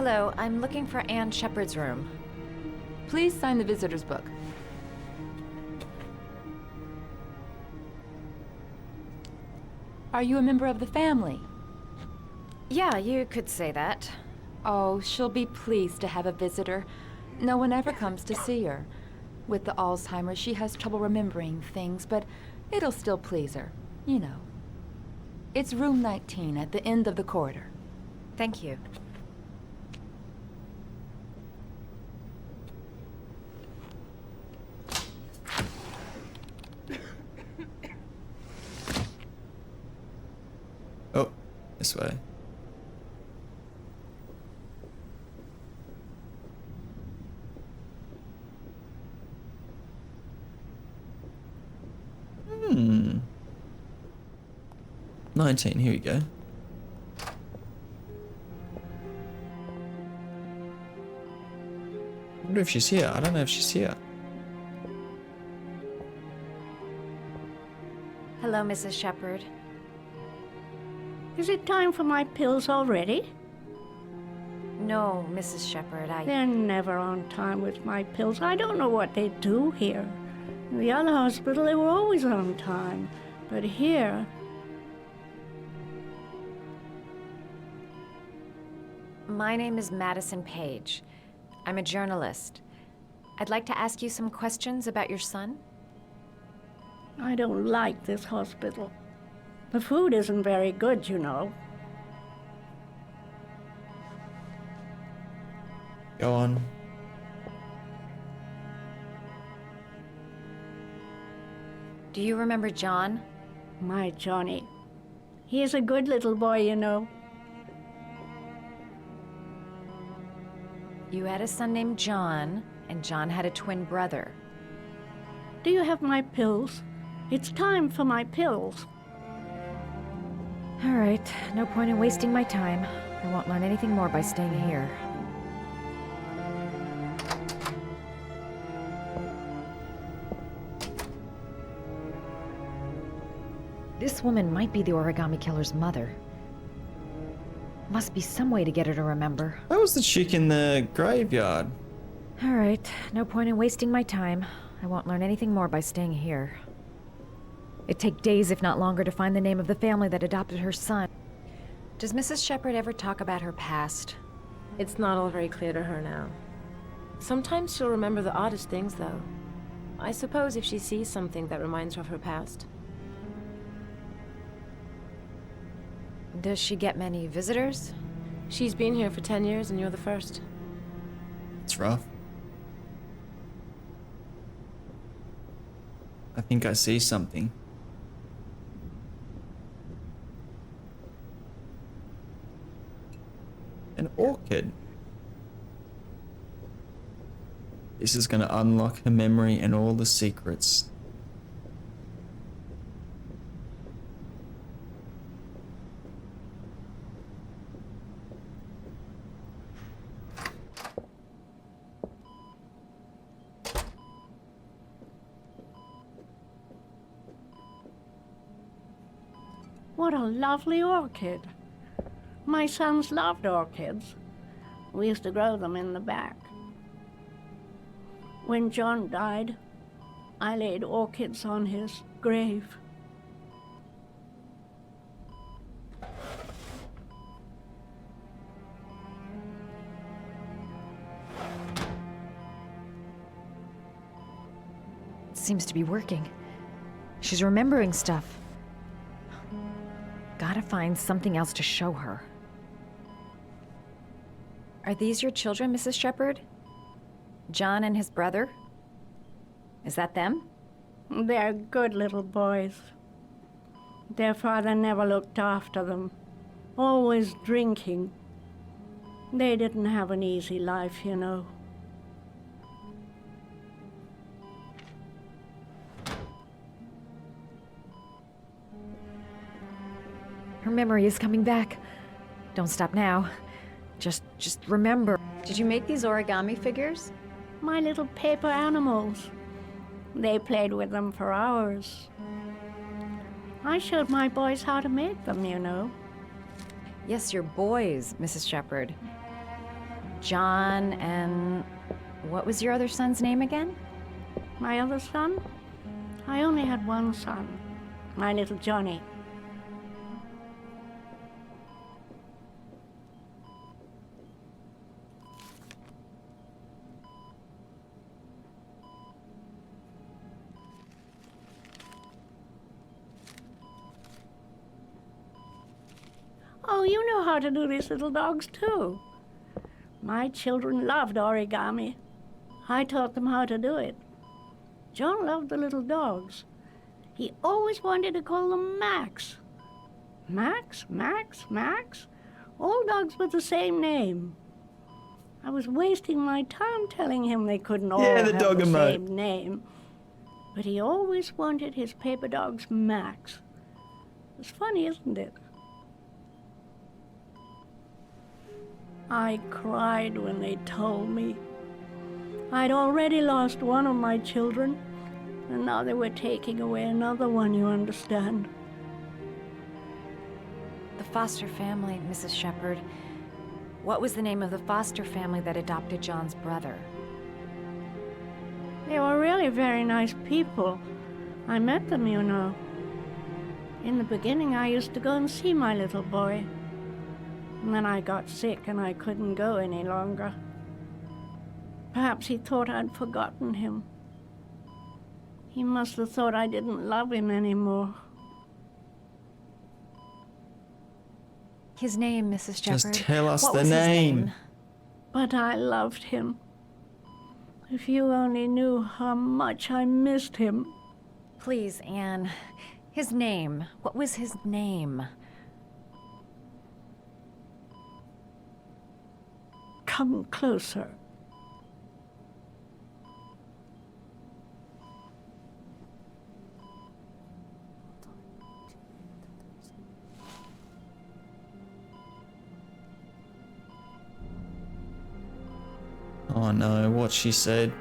Hello, I'm looking for Anne Shepard's room. Please sign the visitor's book. Are you a member of the family? Yeah, you could say that. Oh, she'll be pleased to have a visitor. No one ever comes to see her. With the Alzheimer's, she has trouble remembering things, but it'll still please her. You know. It's room 19 at the end of the corridor. Thank you. Oh, this way. Hmm. 19, here we go. I wonder if she's here. I don't know if she's here. Hello, Mrs. Shepard. Is it time for my pills already? No, Mrs. Shepard, They're never on time with my pills. I don't know what they do here. In the other hospital, they were always on time. But here... My name is Madison Page. I'm a journalist. I'd like to ask you some questions about your son. I don't like this hospital. The food isn't very good, you know. Go on. Do you remember John? My Johnny. He is a good little boy, you know. You had a son named John, and John had a twin brother. Do you have my pills? It's time for my pills. All right, no point in wasting my time. I won't learn anything more by staying here. This woman might be the origami killer's mother. Must be some way to get her to remember. That was the chick in the graveyard. All right, no point in wasting my time. I won't learn anything more by staying here. It'd take days, if not longer, to find the name of the family that adopted her son. Does Mrs. Shepard ever talk about her past? It's not all very clear to her now. Sometimes she'll remember the oddest things, though. I suppose if she sees something that reminds her of her past. Does she get many visitors? She's been here for 10 years and you're the first. It's rough. I think I see something. An orchid. This is going to unlock her memory and all the secrets. What a lovely orchid. My sons loved orchids. We used to grow them in the back. When John died, I laid orchids on his grave. It seems to be working. She's remembering stuff. Gotta find something else to show her. Are these your children, Mrs. Shepard? John and his brother? Is that them? They're good little boys. Their father never looked after them, always drinking. They didn't have an easy life, you know. Her memory is coming back. Don't stop now. Just remember. Did you make these origami figures? My little paper animals. They played with them for hours. I showed my boys how to make them, you know. Yes, your boys, Mrs. Shepard. John, and what was your other son's name again? My other son? I only had one son, my little Johnny. Oh, you know how to do these little dogs too. My children loved origami. I taught them how to do it. John loved the little dogs. He always wanted to call them Max. Max, Max, Max. All dogs with the same name. I was wasting my time telling him they couldn't all Yeah, the have dog the emote. same name. But he always wanted his paper dogs Max. It's funny, isn't it? I cried when they told me. I'd already lost one of my children, and now they were taking away another one, you understand. The foster family, Mrs. Shepherd. What was the name of the foster family that adopted John's brother? They were really very nice people. I met them, you know. In the beginning, I used to go and see my little boy. And then I got sick and I couldn't go any longer. Perhaps he thought I'd forgotten him. He must have thought I didn't love him anymore. His name, Mrs. Shepherd. Just tell us What the was his name. But I loved him. If you only knew how much I missed him. Please, Anne. His name. What was his name? Come closer. Oh no, what she said.